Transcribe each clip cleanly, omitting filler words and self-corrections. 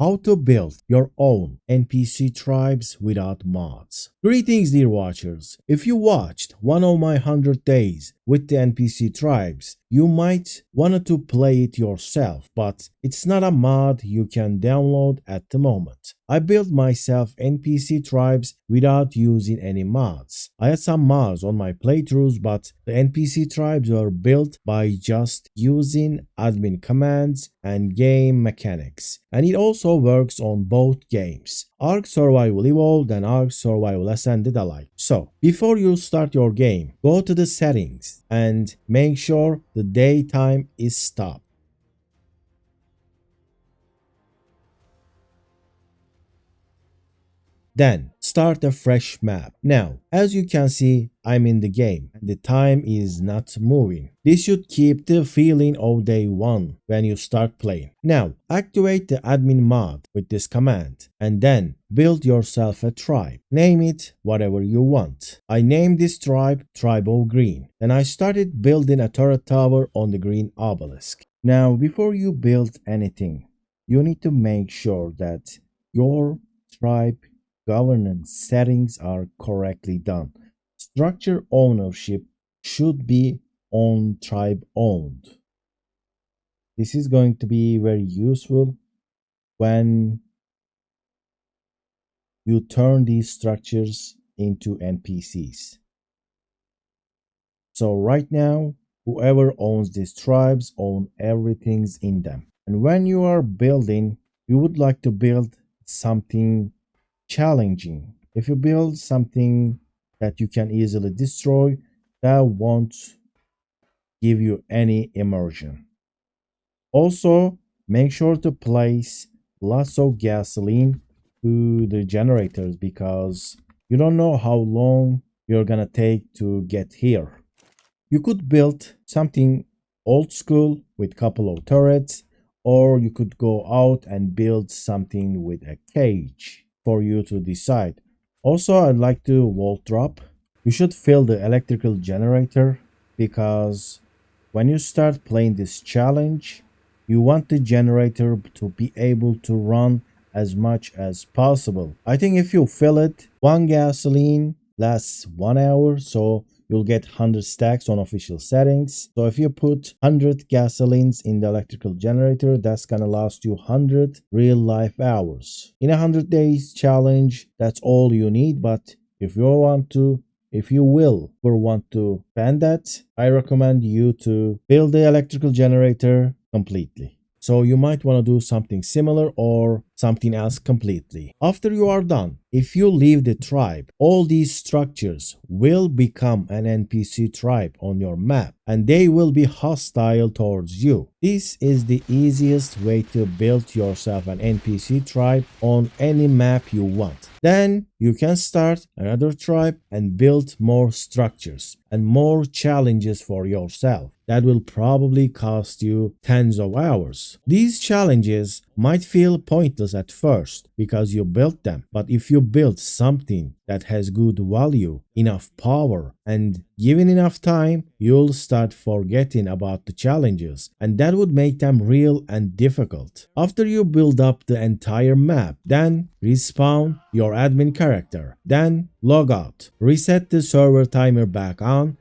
How to build your own NPC tribes without mods. Greetings, dear watchers. If you watched one of my 100 days with the NPC tribes, you might want to play it yourself, but it's not a mod you can download at the moment. I built myself NPC tribes without using any mods. I had some mods on my playthroughs, but the NPC tribes were built by just using admin commands and game mechanics. And it also works on both games, ARK Survival Evolved and ARK Survival Ascended alike. So, before you start your game, go to the settings and make sure the daytime is stopped. Then start a fresh map. Now, as you can see, I'm in the game and the time is not moving. This should keep the feeling of day one when you start playing. Now, activate the admin mod with this command and then build yourself a tribe. Name it whatever you want. I named this tribe Tribe of Green. Then I started building a turret tower on the green obelisk. Now, before you build anything, you need to make sure that your tribe governance settings are correctly done. Structure ownership should be on tribe owned. This is going to be very useful when you turn these structures into NPCs. So right now, whoever owns these tribes own everything's in them. And when you are building, you would like to build something challenging. If you build something that you can easily destroy, that won't give you any immersion. Also, make sure to place lots of gasoline to the generators because you don't know how long you're gonna take to get here. You could build something old school with couple of turrets, or you could go out and build something with a cage. For you to decide. Also, I'd like to vault drop. You should fill the electrical generator because when you start playing this challenge, you want the generator to be able to run as much as possible. I think if you fill it, one gasoline lasts 1 hour, so you'll get 100 stacks on official settings. So if you put 100 gasolines in the electrical generator, that's gonna last you 100 real life hours. In a 100 days challenge, that's all you need. But if you want to spend that, I recommend you to build the electrical generator completely. So you might want to do something similar or something else completely. After you are done, if you leave the tribe, all these structures will become an NPC tribe on your map and they will be hostile towards you. This is the easiest way to build yourself an NPC tribe on any map you want. Then you can start another tribe and build more structures and more challenges for yourself. That will probably cost you tens of hours. These challenges might feel pointless at first because you built them, but if you build something that has good value, enough power, and given enough time, you'll start forgetting about the challenges, and that would make them real and difficult. After you build up the entire map, then respawn your admin character, then log out, reset the server timer back on,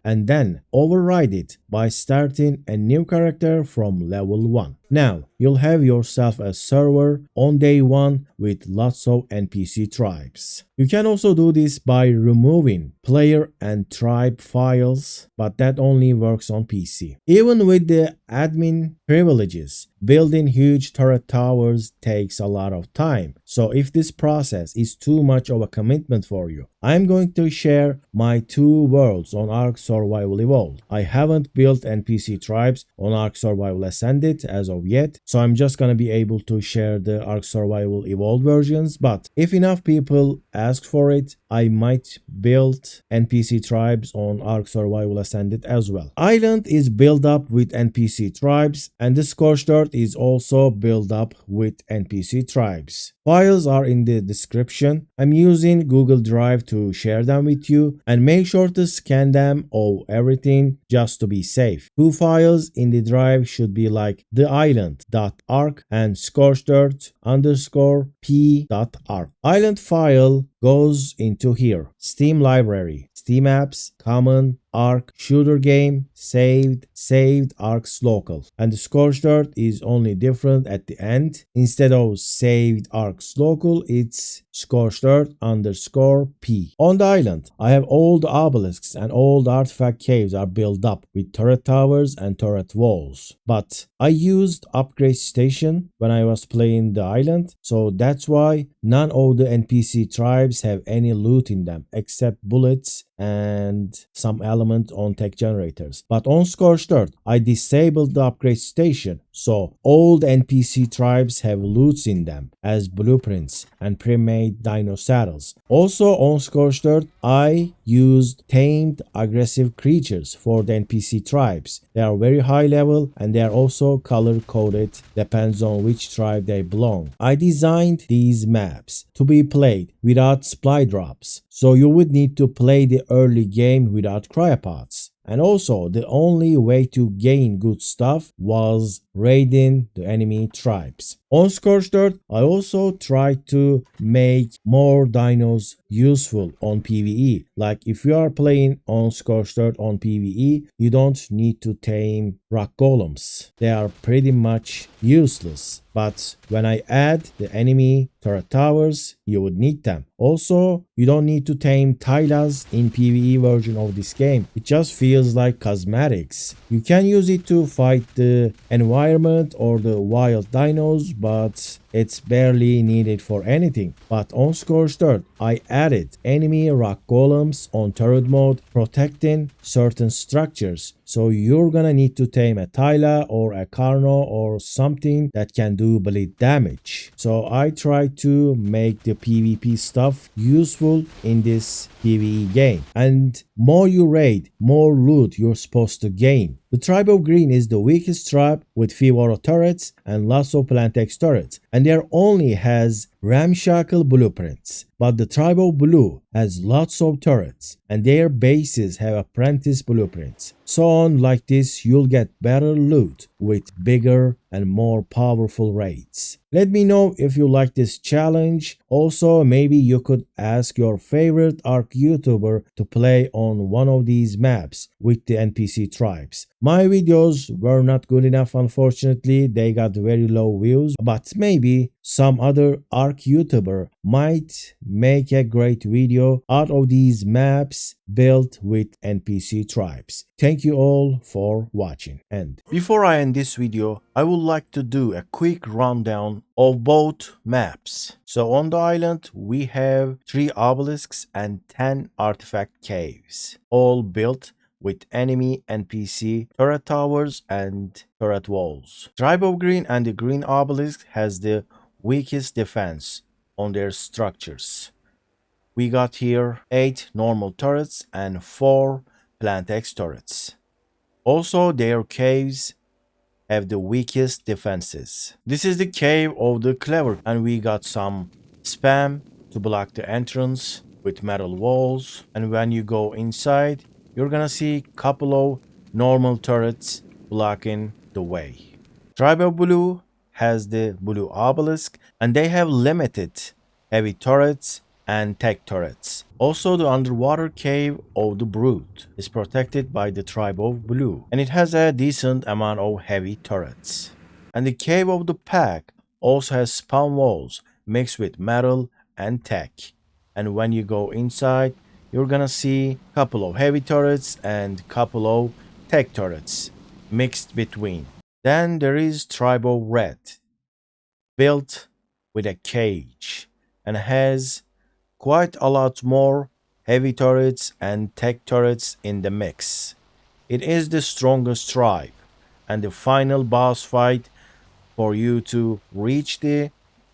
and then override it by starting a new character from level 1. Now, you'll have yourself a server on day 1 with lots of NPC tribes. You can also do this by removing player and tribe files, but that only works on PC. Even with the admin privileges, building huge turret towers takes a lot of time. So if this process is too much of a commitment for you, I'm going to share my 2 worlds on ARK Survival Evolved. I haven't built NPC tribes on ARK Survival Ascended as of yet, so I'm just gonna be able to share the ARK Survival Evolved versions, but if enough people ask for it, I might build NPC tribes on ARK Survival Ascended as well. Island is built up with NPC tribes, and the Scorched Earth is also built up with NPC tribes. Files are in the description. I'm using Google Drive to share them with you, and make sure to scan them or everything just to be safe. Two files in the drive should be like the island.ark and scorched earth underscore p.ark. Island file goes into here. SteamLibrary, SteamApps, Common, ARK ShooterGame Saved SavedArksLocal. And the Scorched Earth is only different at the end. Instead of SavedArksLocal, it's Scorched Earth underscore P. On the island, I have old obelisks and old artifact caves are built up with turret towers and turret walls. But I used upgrade station when I was playing the island, so that's why none of the NPC tribes have any loot in them except bullets and some element on tech generators. But on Scorched Earth, I disabled the upgrade station, so old NPC tribes have loots in them as blueprints and pre-made dino saddles. Also on Scorched Earth, I used tamed aggressive creatures for the NPC tribes. They are very high level and they are also color coded, depends on which tribe they belong. I designed these maps to be played without supply drops, so you would need to play the early game without cryopods. And also, the only way to gain good stuff was raiding the enemy tribes. On Scorched Earth, I also tried to make more dinos useful on PvE. Like if you are playing on Scorched Earth on PvE, you don't need to tame rock golems. They are pretty much useless. But when I add the enemy turret towers, you would need them. Also, you don't need to tame Tylas in PvE version of this game. It just feels like cosmetics. You can use it to fight the environment or the wild dinos, but it's barely needed for anything. But on Scorched Earth, I added enemy rock golems on turret mode, protecting certain structures. So you're gonna need to tame a Tyla or a Carno or something that can do bleed damage. So I try to make the PvP stuff useful in this PvE game. And more you raid, more loot you're supposed to gain. The tribe of green is the weakest tribe with few auto turrets and lots of plant X turrets, and there only has ramshackle blueprints. But the tribe of blue has lots of turrets and their bases have apprentice blueprints. So on like this, you'll get better loot with bigger and more powerful raids. Let me know if you like this challenge. Also, maybe you could ask your favorite ARK YouTuber to play on one of these maps with the NPC tribes. My videos were not good enough, unfortunately. They got very low views, but maybe some other ARK YouTuber might make a great video out of these maps built with NPC tribes. Thank you all for watching. And before I end this video, I would like to do a quick rundown of both maps. So on the island, we have 3 obelisks and 10 artifact caves, all built with enemy NPC turret towers and turret walls. Tribe of Green and the Green Obelisk has the weakest defense on their structures. We got here 8 normal turrets and 4 plant X turrets. Also, their caves have the weakest defenses. This is the cave of the clever, and we got some spam to block the entrance with metal walls. And when you go inside, you're gonna see a couple of normal turrets blocking the way. Tribe of Blue has the blue obelisk, and they have limited heavy turrets and tech turrets. Also, the underwater cave of the Brute is protected by the Tribe of Blue, and it has a decent amount of heavy turrets. And the cave of the Pack also has spawn walls mixed with metal and tech. And when you go inside, you're gonna see a couple of heavy turrets and couple of tech turrets mixed between. Then there is Tribe of Red, built with a cage, and has quite a lot more heavy turrets and tech turrets in the mix. It is the strongest tribe and the final boss fight for you to reach the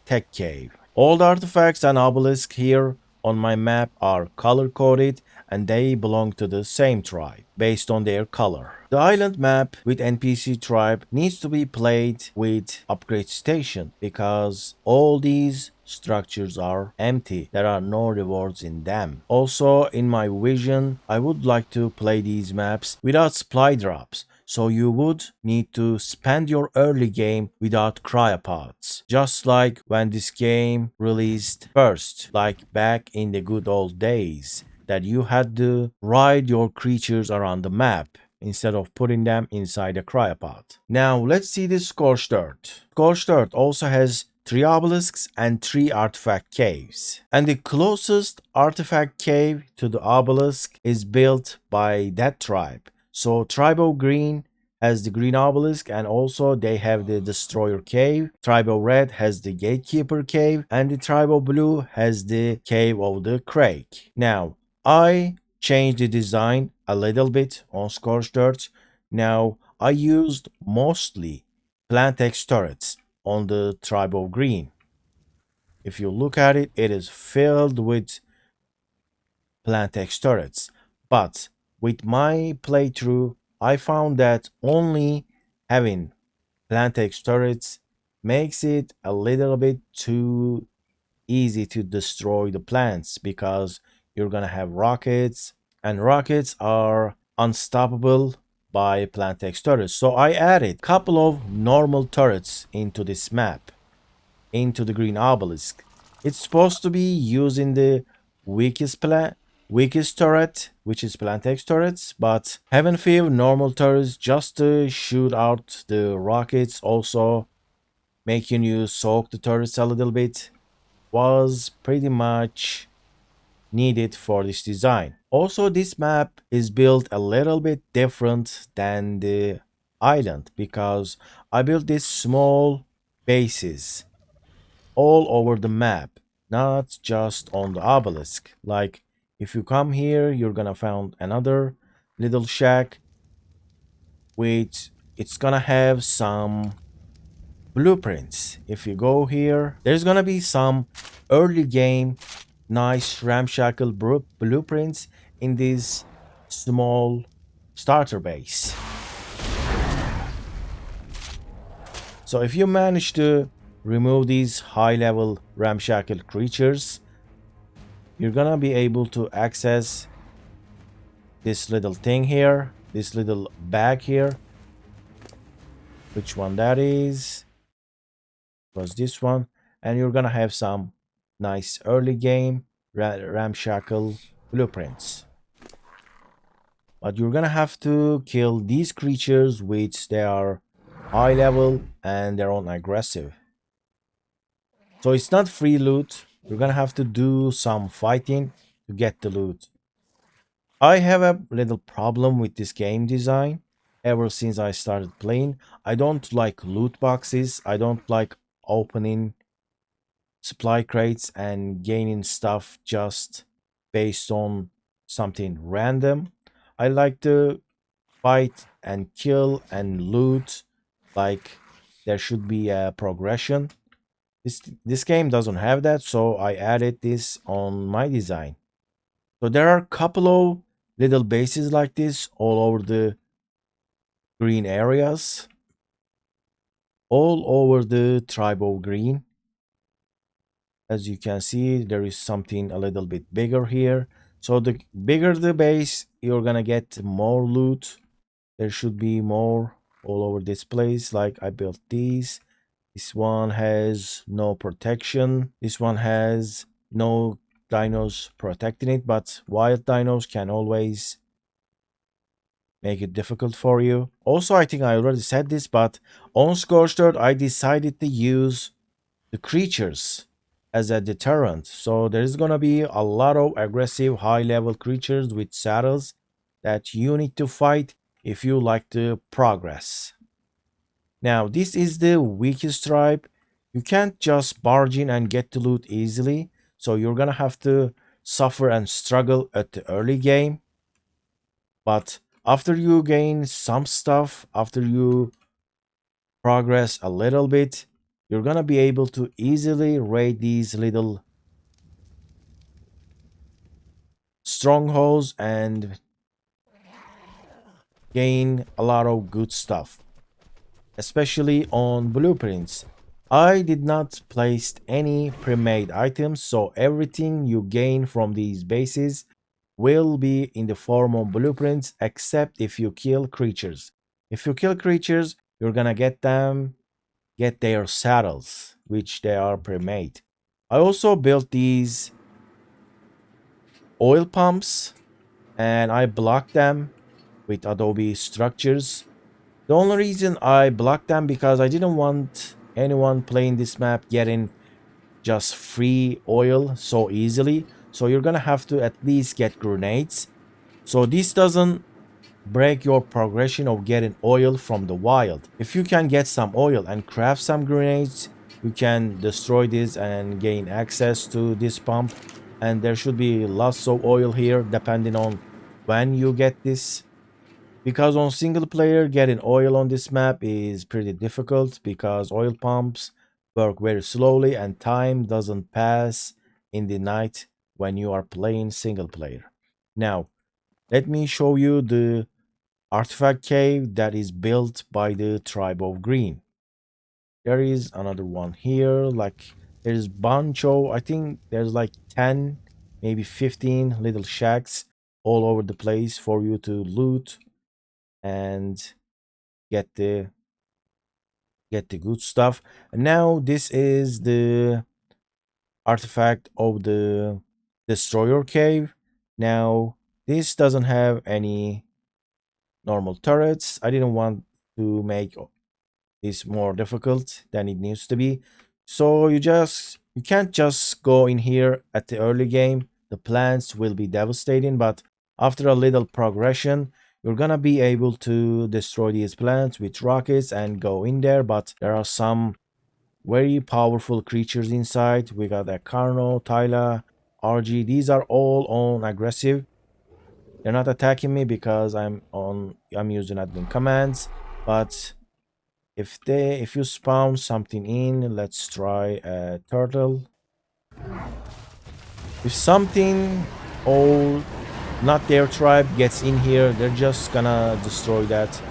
tech cave. All the artifacts and obelisks here on my map are color coded and they belong to the same tribe based on their color. The island map with NPC tribe needs to be played with upgrade station because all these structures are empty. There are no rewards in them. Also, in my vision, I would like to play these maps without supply drops. So you would need to spend your early game without cryopods. Just like when this game released first, like back in the good old days, that you had to ride your creatures around the map instead of putting them inside a cryopod. Now let's see the Scorched Earth. Scorched Earth also has 3 obelisks and 3 artifact caves. And the closest artifact cave to the obelisk is built by that tribe. So Tribe of Green has the green obelisk, and also they have the destroyer cave. Tribe of Red has the gatekeeper cave, and the Tribe of Blue has the cave of the crake. Now I changed the design a little bit on Scorched Earth. Now I used mostly plant X turrets on the Tribe of Green. If you look at it, it is filled with plant X turrets. But with my playthrough, I found that only having plant X turrets makes it a little bit too easy to destroy the plants because you're gonna have rockets, and rockets are unstoppable by plant X turrets. So I added a couple of normal turrets into this map, into the green obelisk. It's supposed to be using the weakest turret, which is plant X turrets, but having few normal turrets just to shoot out the rockets, also making you soak the turrets a little bit, was pretty much needed for this design. Also, this map is built a little bit different than the island because I built these small bases all over the map, not just on the obelisk. Like if you come here, you're gonna find another little shack with, it's gonna have some blueprints. If you go here, there's gonna be some early game nice ramshackle blueprints in this small starter base. So if you manage to remove these high level ramshackle creatures, you're gonna be able to access this little thing here, this little bag here. Which one that is? Was this one, and you're gonna have some nice early game ramshackle blueprints. But you're gonna have to kill these creatures which they are high level and they're on aggressive. So it's not free loot. You're gonna have to do some fighting to get the loot. I have a little problem with this game design ever since I started playing. I don't like loot boxes. I don't like opening supply crates and gaining stuff just based on something random. I like to fight and kill and loot, like there should be a progression. This game doesn't have that, so I added this on my design. So there are a couple of little bases like this all over the green areas, all over the tribe of green. As you can see, there is something a little bit bigger here. So the bigger the base, you're gonna get more loot. There should be more all over this place. Like I built these. This one has no protection. This one has no dinos protecting it, but wild dinos can always make it difficult for you. Also, I think I already said this, but on Scorched Earth, I decided to use the creatures as a deterrent. So there's gonna be a lot of aggressive high level creatures with saddles that you need to fight if you like to progress. Now this is the weakest tribe. You can't just barge in and get the loot easily, so you're gonna have to suffer and struggle at the early game. But after you gain some stuff, after you progress a little bit, you're gonna be able to easily raid these little strongholds and gain a lot of good stuff, especially on blueprints. I did not place any pre-made items, so everything you gain from these bases will be in the form of blueprints, except if you kill creatures. If you kill creatures, you're gonna get their saddles, which they are pre-made. I also built these oil pumps and I blocked them with Adobe structures. The only reason I blocked them because I didn't want anyone playing this map getting just free oil so easily. So you're gonna have to at least get grenades. So this doesn't break your progression of getting oil from the wild. If you can get some oil and craft some grenades, you can destroy this and gain access to this pump. And there should be lots of oil here depending on when you get this. Because on single player, getting oil on this map is pretty difficult because oil pumps work very slowly and time doesn't pass in the night when you are playing single player. Now, let me show you the artifact cave that is built by the Tribe of Green. There is another one here, like there's bunch of, I think there's like 10, maybe 15 little shacks all over the place for you to loot and get the good stuff. And now this is the artifact of the destroyer cave. Now this doesn't have any normal turrets. I didn't want to make this more difficult than it needs to be, so you can't just go in here at the early game. The plants will be devastating, but after a little progression you're gonna be able to destroy these plants with rockets and go in there. But there are some very powerful creatures inside. We got a Carno, Tyla, RG. These are all on aggressive. They're not attacking me because I'm using admin commands. But if you spawn something in, let's try a turtle. If something old, not their tribe, gets in here, they're just gonna destroy that.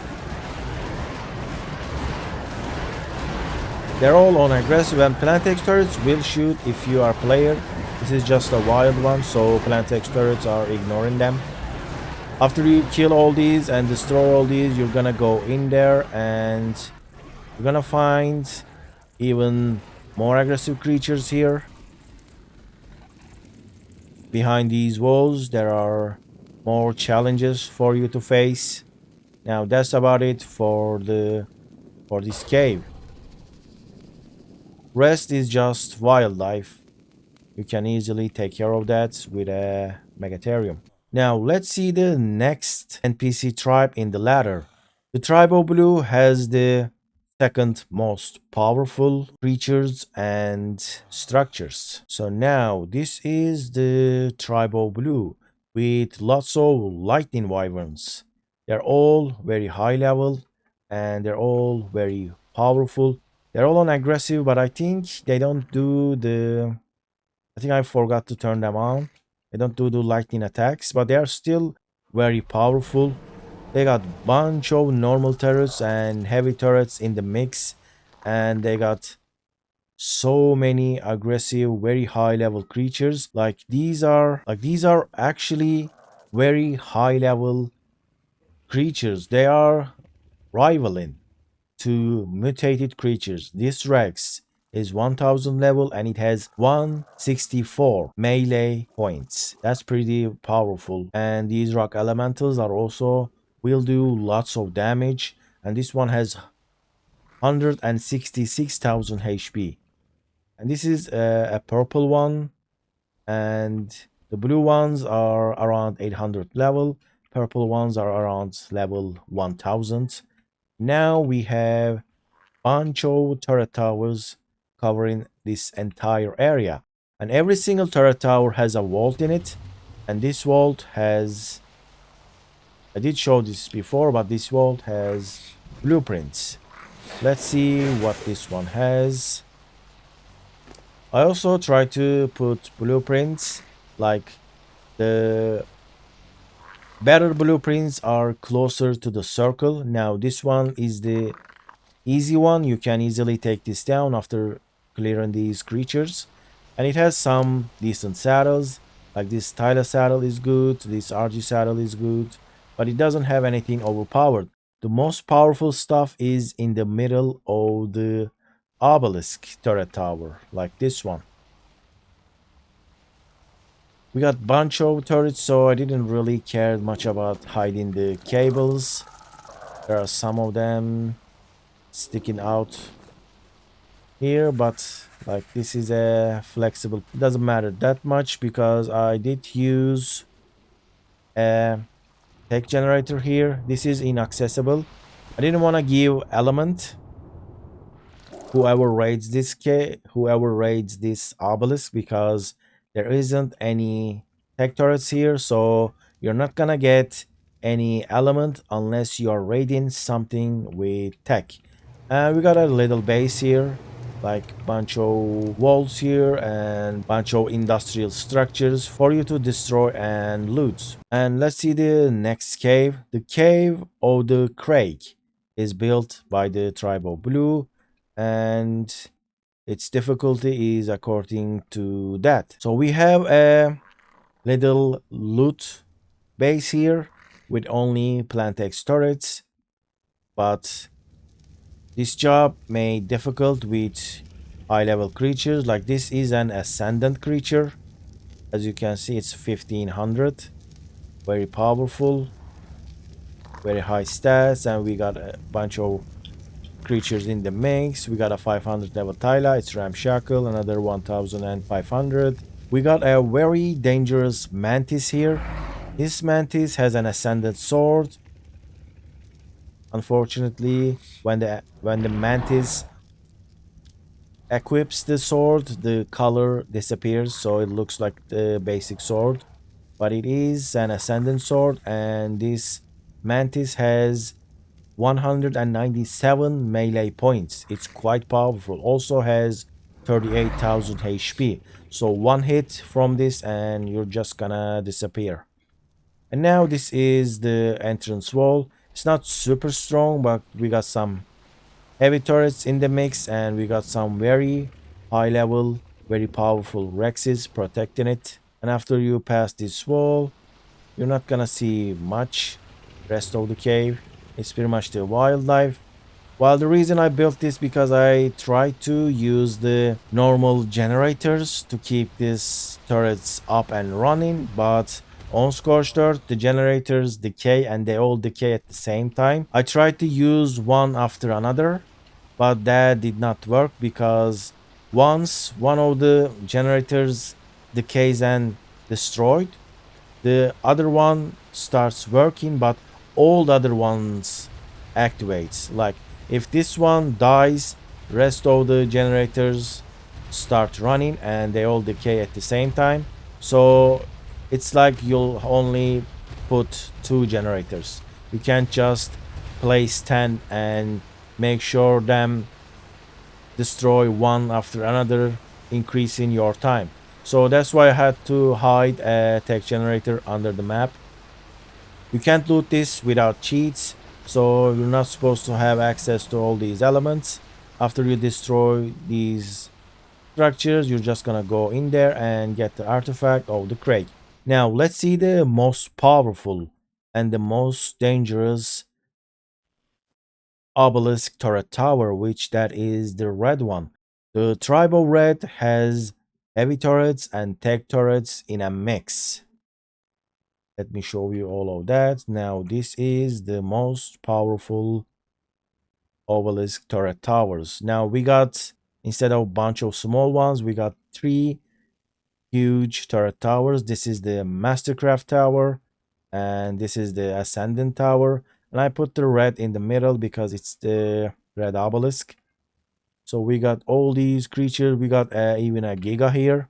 They're all on aggressive, and Plantex turrets will shoot if you are player. This is just a wild one, so Plantex turrets are ignoring them. After you kill all these and destroy all these, you're gonna go in there and you're gonna find even more aggressive creatures here. Behind these walls, there are more challenges for you to face. Now that's about it for this cave. Rest is just wildlife. You can easily take care of that with a Megatherium. Now let's see the next NPC tribe in the ladder. The Tribe of Blue has the second most powerful creatures and structures. So now this is the Tribe of Blue with lots of lightning wyverns. They're all very high level and they're all very powerful. They're all on aggressive, but I think they don't do the... I think I forgot to turn them on. They don't do the lightning attacks, but they are still very powerful. They got bunch of normal turrets and heavy turrets in the mix, and they got so many aggressive, very high level creatures. These are actually very high level creatures. They are rivaling to mutated creatures. This Rex is 1000 level and it has 164 melee points. That's pretty powerful. And these rock elementals are also will do lots of damage, and this one has 166,000 HP. And this is a purple one, and the blue ones are around 800 level. Purple ones are around level 1000. Now we have bunch of turret towers covering this entire area, and every single turret tower has a vault in it, and this vault has... I did show this before, but this vault has blueprints. Let's see what this one has. I also try to put blueprints like the Better blueprints are closer to the circle. Now this one is the easy one. You can easily take this down after clearing these creatures. And it has some decent saddles. Like this Tyler saddle is good. This RG saddle is good. But it doesn't have anything overpowered. The most powerful stuff is in the middle of the obelisk turret tower. Like this one. We got bunch of turrets, so I didn't really care much about hiding the cables. There are some of them sticking out here, but like this is a flexible. It doesn't matter that much because I did use a tech generator here. This is inaccessible. I didn't want to give element whoever raids this obelisk because there isn't any tech turrets here, so you're not gonna get any element unless you are raiding something with tech. We got a little base here, like bunch of walls here and bunch of industrial structures for you to destroy and loot. And let's see the next cave. The cave of the Crete is built by the tribe of Blue, and its difficulty is according to that. So we have a little loot base here with only plant X turrets, but this job made difficult with high level creatures. Like this is an ascendant creature. As you can see, it's 1500, very powerful, very high stats, and we got a bunch of creatures in the mix. We got a 500 level Tyla, it's Ramshackle, another 1500. We got a very dangerous Mantis here. This Mantis has an Ascendant Sword. Unfortunately, when the Mantis equips the sword, the color disappears, so it looks like the basic sword. But it is an Ascendant Sword, and this Mantis has 197 melee points. It's quite powerful. Also has 38,000 HP. So one hit from this and you're just gonna disappear. And now this is the entrance wall. It's not super strong, but we got some heavy turrets in the mix, and we got some very high level, very powerful Rexes protecting it. And after you pass this wall, you're not gonna see much rest of the cave. It's pretty much the wildlife. Well, the reason I built this because I tried to use the normal generators to keep these turrets up and running, but on Scorched Earth, the generators decay and they all decay at the same time. I tried to use one after another, but that did not work because once one of the generators decays and destroyed, the other one starts working, but all the other ones activates. Like if this one dies, rest of the generators start running and they all decay at the same time. So it's like you'll only put 2 generators. You can't just place 10 and make sure them destroy one after another, increasing your time. So that's why I had to hide a tech generator under the map. You can't loot this without cheats, so you're not supposed to have access to all these elements. After you destroy these structures, you're just gonna go in there and get the artifact of the Crete. Now let's see the most powerful and the most dangerous obelisk turret tower, which that is the red one. The tribal red has heavy turrets and tech turrets in a mix. Let me show you all of that. Now this is the most powerful obelisk turret towers. Now we got, instead of a bunch of small ones, we got 3 huge turret towers. This is the Mastercraft Tower, and this is the Ascendant Tower. And I put the red in the middle because it's the red obelisk. So we got all these creatures. We got even a Giga here.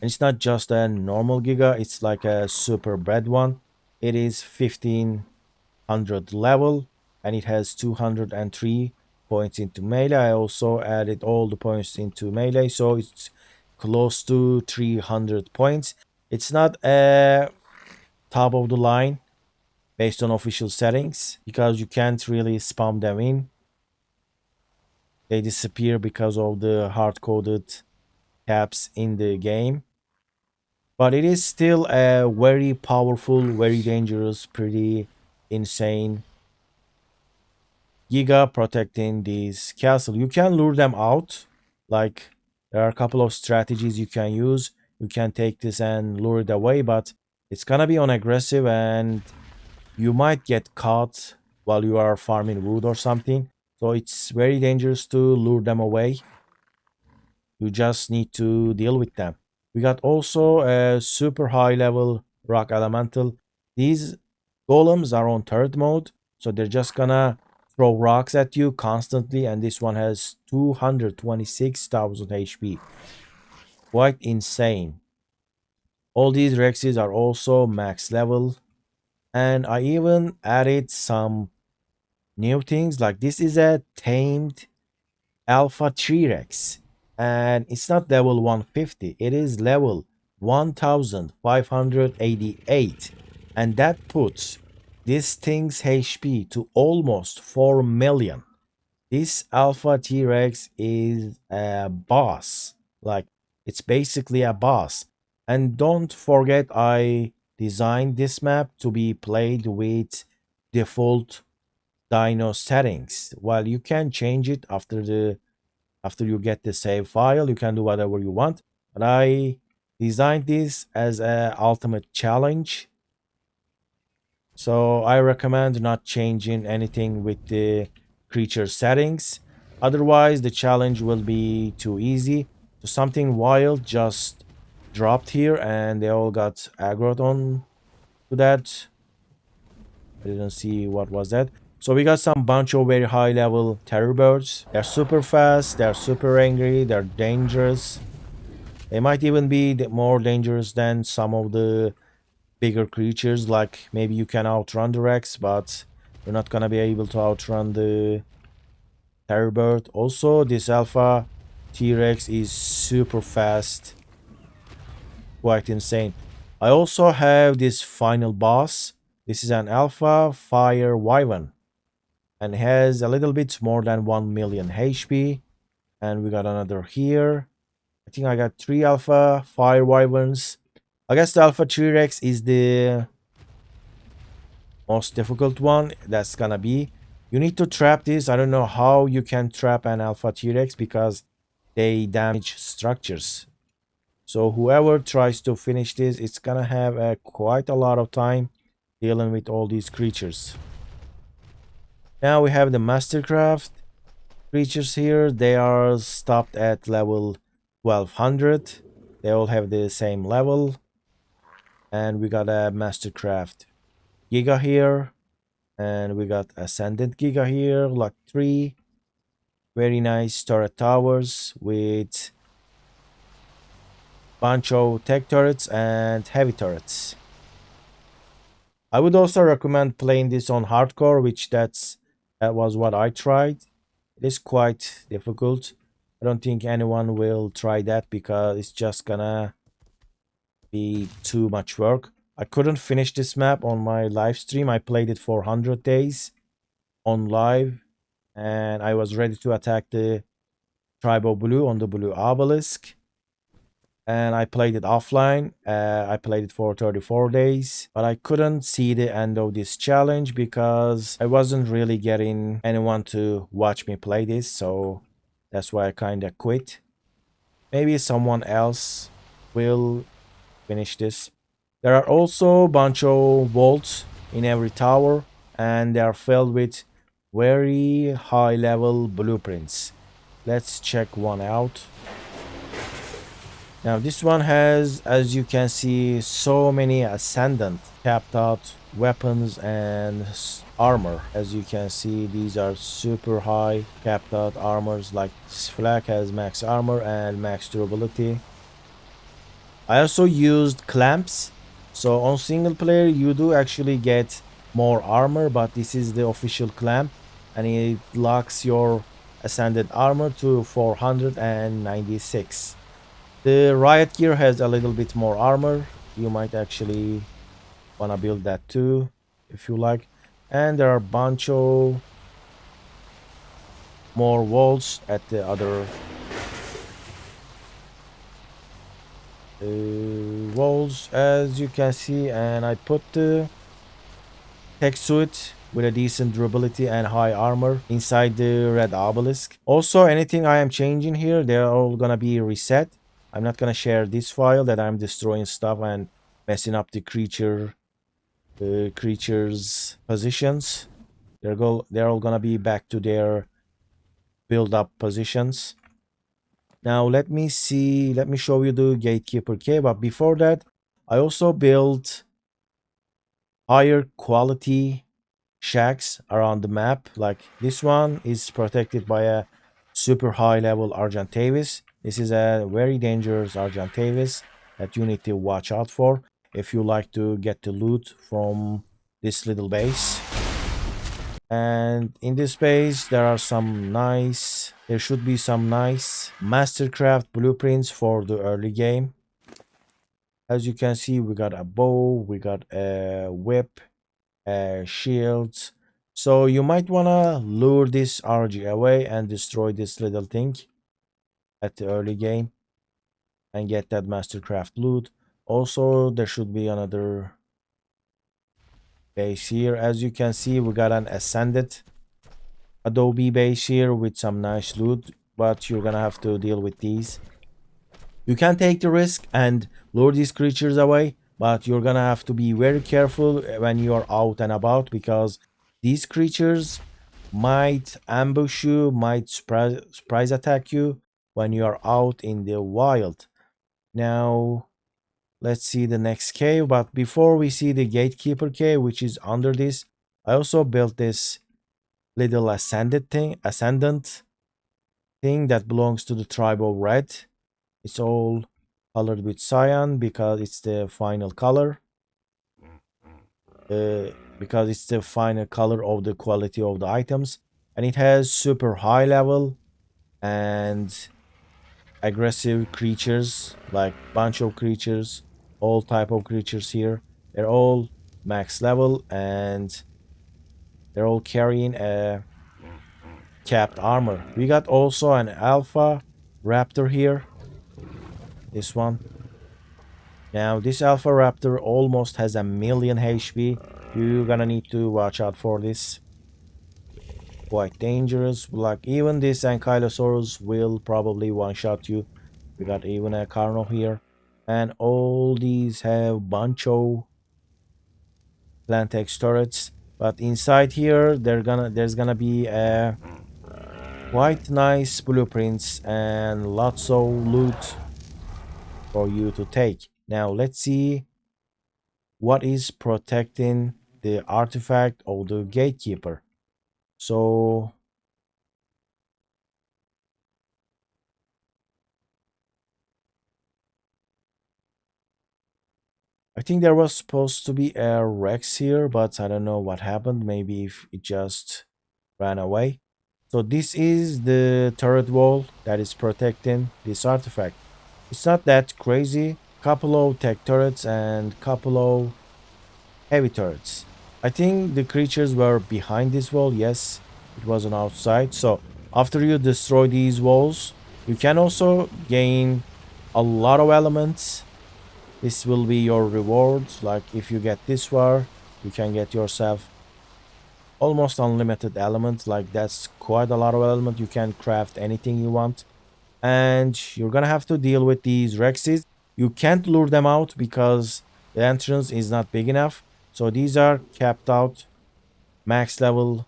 And it's not just a normal Giga, it's like a super bred one. It is 1500 level and it has 203 points into melee. I also added all the points into melee, so it's close to 300 points. It's not a top of the line based on official settings because you can't really spam them in. They disappear because of the hard-coded caps in the game. But it is still a very powerful, very dangerous, pretty insane Giga protecting this castle. You can lure them out. Like, there are a couple of strategies you can use. You can take this and lure it away, but it's gonna be on aggressive and you might get caught while you are farming wood or something. So it's very dangerous to lure them away. You just need to deal with them. We got also a super high level rock elemental. These golems are on third mode, so they're just gonna throw rocks at you constantly, and this one has 226,000 HP. Quite insane. All these Rexes are also max level, and I even added some new things, like this is a tamed Alpha T-Rex, and it's not level 150, it is level 1588, and that puts this thing's HP to almost 4 million. This Alpha T-Rex is a boss, like it's basically a boss. And don't forget, I designed this map to be played with default dino settings. While you can change it after you get the save file, you can do whatever you want, but I designed this as a ultimate challenge, so I recommend not changing anything with the creature settings, otherwise the challenge will be too easy. So something wild just dropped here and they all got aggroed on to that. I didn't see what was that. So we got some bunch of very high level terror birds. They're super fast, they're super angry, they're dangerous. They might even be more dangerous than some of the bigger creatures, like maybe you can outrun the Rex, but you're not gonna be able to outrun the terror bird. Also, this Alpha T-Rex is super fast. Quite insane. I also have this final boss. This is an Alpha Fire Wyvern and has a little bit more than 1 million HP. And we got another here. I think I got 3 Alpha Fire Wyverns. I guess the Alpha T-Rex is the most difficult one. That's gonna be. You need to trap this. I don't know how you can trap an Alpha T-Rex because they damage structures. So whoever tries to finish this, it's gonna have quite a lot of time dealing with all these creatures. Now we have the Mastercraft creatures here. They are stopped at level 1200. They all have the same level. And we got a Mastercraft Giga here. And we got Ascendant Giga here, like 3. Very nice turret towers with bunch of tech turrets and heavy turrets. I would also recommend playing this on hardcore, which that was what I tried. It is quite difficult. I don't think anyone will try that because it's just gonna be too much work. I couldn't finish this map on my live stream. I played it for 100 days on live, and I was ready to attack the Tribe of Blue on the Blue Obelisk. And I played it offline. I played it for 34 days, but I couldn't see the end of this challenge because I wasn't really getting anyone to watch me play this, so that's why I kind of quit. Maybe someone else will finish this. There are also a bunch of vaults in every tower, and they are filled with very high level blueprints. Let's check one out. Now this one has, as you can see, so many ascendant capped out weapons and armor. As you can see, these are super high capped out armors, like this flag has max armor and max durability. I also used clamps, so on single player you do actually get more armor, but this is the official clamp and it locks your ascendant armor to 496. The riot gear has a little bit more armor. You might actually Wanna build that too, if you like. And there are a bunch of more walls at the other walls, as you can see. And I put the tech suit with a decent durability and high armor inside the red obelisk. Also, anything I am changing here, they're all gonna be reset. I'm not gonna share this file that I'm destroying stuff and messing up the creatures positions. They're all gonna be back to their build up positions. Now let me see, let me show you the gatekeeper cave. But before that, I also built higher quality shacks around the map. Like this one is protected by a super high level Argentavis. This is a very dangerous Argentavis that you need to watch out for if you like to get the loot from this little base. And in this base there should be some nice mastercraft blueprints for the early game. As you can see, we got a bow, we got a whip, shields. So you might wanna lure this RG away and destroy this little thing at the early game and get that mastercraft loot. Also, there should be another base here. As you can see, we got an ascended adobe base here with some nice loot, but you're gonna have to deal with these. You can take the risk and lure these creatures away, but you're gonna have to be very careful when you're out and about, because these creatures might ambush you, might surprise attack you when you're out in the wild. Now let's see the next cave, but before we see the gatekeeper cave, which is under this, I also built this little ascendant thing that belongs to the tribe of red. It's all colored with cyan because it's the final color. Because it's the final color of the quality of the items, and it has super high level and aggressive creatures, like bunch of creatures, all type of creatures here. They're all max level and they're all carrying a capped armor. We got also an alpha raptor here. This one. Now this alpha raptor almost has a million HP. You're gonna need to watch out for this. Quite dangerous. Like even this ankylosaurus will probably one-shot you. We got even a carno here. And all these have bunch of Plantex turrets. But inside here there's gonna be a quite nice blueprints and lots of loot for you to take. Now let's see what is protecting the artifact of the gatekeeper. So I think there was supposed to be a Rex here, but I don't know what happened. Maybe if it just ran away. So this is the turret wall that is protecting this artifact. It's not that crazy. Couple of tech turrets and couple of heavy turrets. I think the creatures were behind this wall. Yes, it was on outside. So after you destroy these walls, you can also gain a lot of elements. This will be your reward. Like if you get this far, you can get yourself almost unlimited elements. Like that's quite a lot of element. You can craft anything you want. And you're gonna have to deal with these Rexes. You can't lure them out because the entrance is not big enough. So these are capped out max level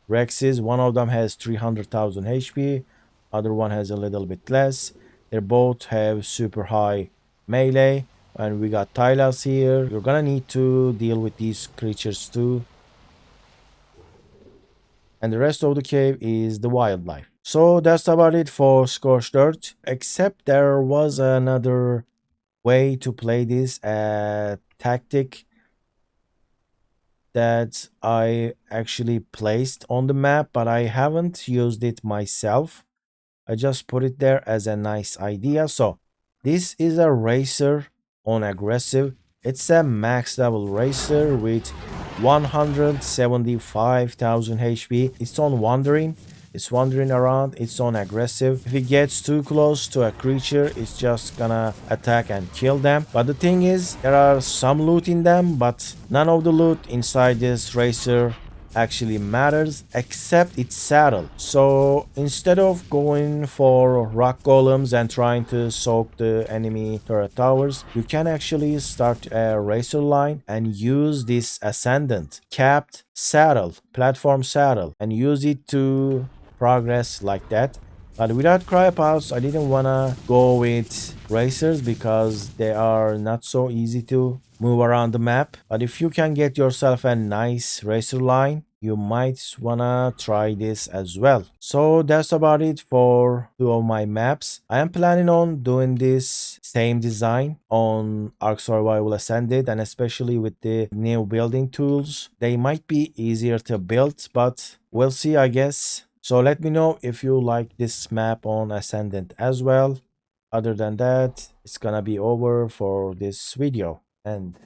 Rexes. One of them has 300,000 HP. Other one has a little bit less. They both have super high melee. And we got Tylas here. You're gonna need to deal with these creatures too. And the rest of the cave is the wildlife. So that's about it for Scorched Earth. Except there was another way to play this, a tactic that I actually placed on the map, but I haven't used it myself. I just put it there as a nice idea. So this is a racer on aggressive. It's a max level racer with 175,000 HP. It's on wandering. It's wandering around. It's on aggressive. If it gets too close to a creature, it's just gonna attack and kill them. But the thing is, there are some loot in them, but none of the loot inside this racer actually matters except its saddle. So instead of going for rock golems and trying to soak the enemy turret towers, you can actually start a racer line and use this ascendant capped saddle, platform saddle, and use it to progress like that. But without cryopouts, I didn't wanna go with racers because they are not so easy to move around the map. But if you can get yourself a nice racer line, you might wanna try this as well. So that's about it for two of my maps. I am planning on doing this same design on Ark Survival Ascended, and especially with the new building tools. They might be easier to build, but we'll see, I guess. So let me know if you like this map on Ascendant as well. Other than that, it's gonna be over for this video. And